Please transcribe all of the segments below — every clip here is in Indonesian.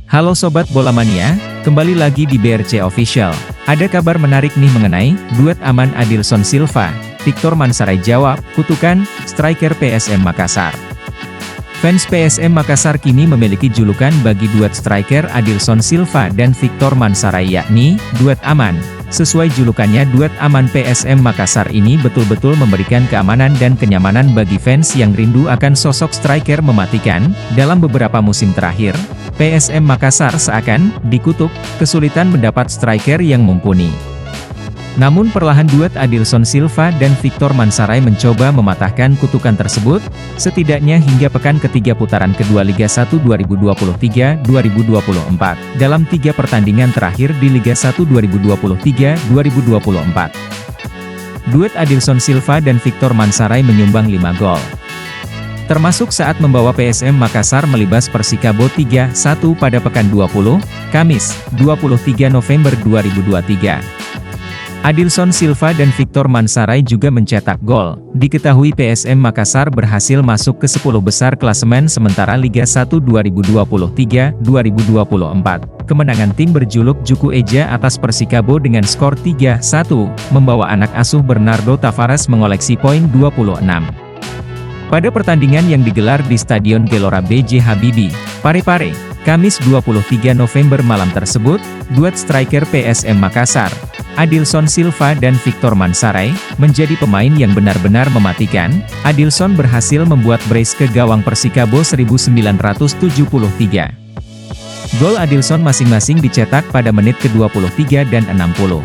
Halo Sobat Bola Mania, kembali lagi di BRC Official. Ada kabar menarik nih mengenai duet aman Adilson Silva. Victor Mansaray jawab, kutukan, striker PSM Makassar. Fans PSM Makassar kini memiliki julukan bagi duet striker Adilson Silva dan Victor Mansaray, yakni duet aman. Sesuai julukannya, duet aman PSM Makassar ini betul-betul memberikan keamanan dan kenyamanan bagi fans yang rindu akan sosok striker mematikan. Dalam beberapa musim terakhir, PSM Makassar seakan dikutuk kesulitan mendapat striker yang mumpuni. Namun perlahan duet Adilson Silva dan Victor Mansaray mencoba mematahkan kutukan tersebut, setidaknya hingga pekan ketiga putaran kedua Liga 1 2023-2024. Dalam 3 pertandingan terakhir di Liga 1 2023-2024. Duet Adilson Silva dan Victor Mansaray menyumbang 5 gol. Termasuk saat membawa PSM Makassar melibas Persikabo 3-1 pada pekan 20, Kamis, 23 November 2023. Adilson Silva dan Victor Mansaray juga mencetak gol. Diketahui PSM Makassar berhasil masuk ke 10 besar klasemen sementara Liga 1 2023-2024. Kemenangan tim berjuluk Juku Eja atas Persikabo dengan skor 3-1, membawa anak asuh Bernardo Tavares mengoleksi poin 26. Pada pertandingan yang digelar di Stadion Gelora B.J. Habibie, Parepare, Kamis 23 November malam tersebut, duet striker PSM Makassar, Adilson Silva dan Victor Mansaray, menjadi pemain yang benar-benar mematikan. Adilson berhasil membuat brace ke gawang Persikabo 1973. Gol Adilson masing-masing dicetak pada menit ke-23 dan 60.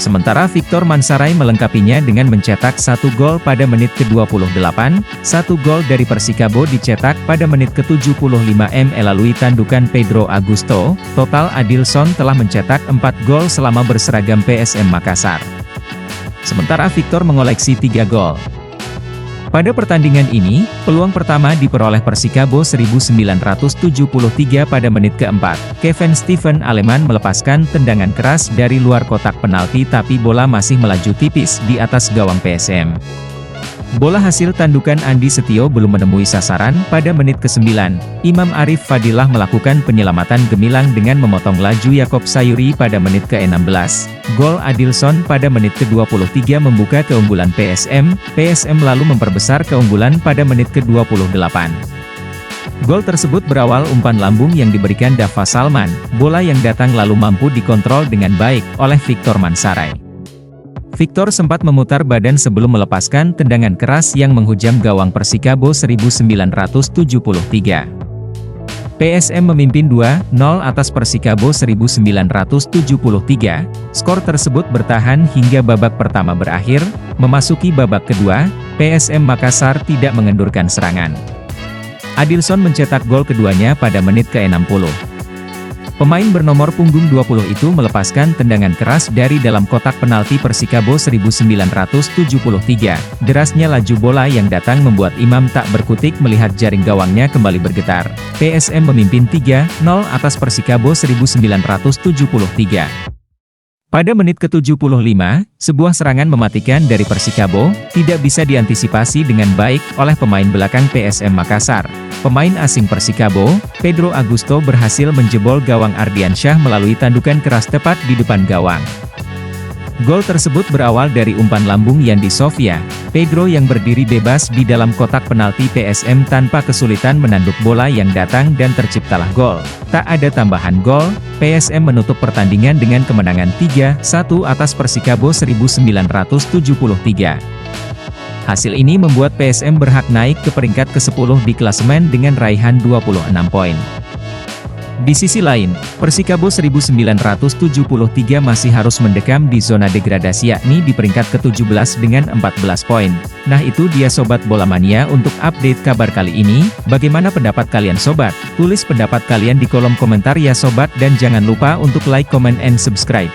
Sementara Victor Mansaray melengkapinya dengan mencetak 1 gol pada menit ke-28, 1 gol dari Persikabo dicetak pada menit ke-75 melalui tandukan Pedro Augusto. Total Adilson telah mencetak 4 gol selama berseragam PSM Makassar. Sementara Victor mengoleksi 3 gol. Pada pertandingan ini, peluang pertama diperoleh Persikabo 1973 pada menit keempat. Kevin Steven Aleman melepaskan tendangan keras dari luar kotak penalti tapi bola masih melaju tipis di atas gawang PSM. Bola hasil tandukan Andi Setio belum menemui sasaran. Pada menit ke-9, Imam Arif Fadilah melakukan penyelamatan gemilang dengan memotong laju Yakob Sayuri pada menit ke-16. Gol Adilson pada menit ke-23 membuka keunggulan PSM. PSM lalu memperbesar keunggulan pada menit ke-28. Gol tersebut berawal umpan lambung yang diberikan Dava Salman. Bola yang datang lalu mampu dikontrol dengan baik oleh Victor Mansaray. Victor sempat memutar badan sebelum melepaskan tendangan keras yang menghujam gawang Persikabo 1973. PSM memimpin 2-0 atas Persikabo 1973. Skor tersebut bertahan hingga babak pertama berakhir. Memasuki babak kedua, PSM Makassar tidak mengendurkan serangan. Adilson mencetak gol keduanya pada menit ke-60. Pemain bernomor punggung 20 itu melepaskan tendangan keras dari dalam kotak penalti Persikabo 1973. Derasnya laju bola yang datang membuat Imam tak berkutik melihat jaring gawangnya kembali bergetar. PSM memimpin 3-0 atas Persikabo 1973. Pada menit ke-75, sebuah serangan mematikan dari Persikabo, tidak bisa diantisipasi dengan baik oleh pemain belakang PSM Makassar. Pemain asing Persikabo, Pedro Augusto berhasil menjebol gawang Ardiansyah melalui tandukan keras tepat di depan gawang. Gol tersebut berawal dari umpan lambung Yandi Sofia. Pedro yang berdiri bebas di dalam kotak penalti PSM tanpa kesulitan menanduk bola yang datang dan terciptalah gol. Tak ada tambahan gol, PSM menutup pertandingan dengan kemenangan 3-1 atas Persikabo 1973. Hasil ini membuat PSM berhak naik ke peringkat ke-10 di klasemen dengan raihan 26 poin. Di sisi lain, Persikabo 1973 masih harus mendekam di zona degradasi yakni di peringkat ke-17 dengan 14 poin. Nah itu dia Sobat Bola Mania untuk update kabar kali ini. Bagaimana pendapat kalian Sobat? Tulis pendapat kalian di kolom komentar ya Sobat dan jangan lupa untuk like, comment, and subscribe.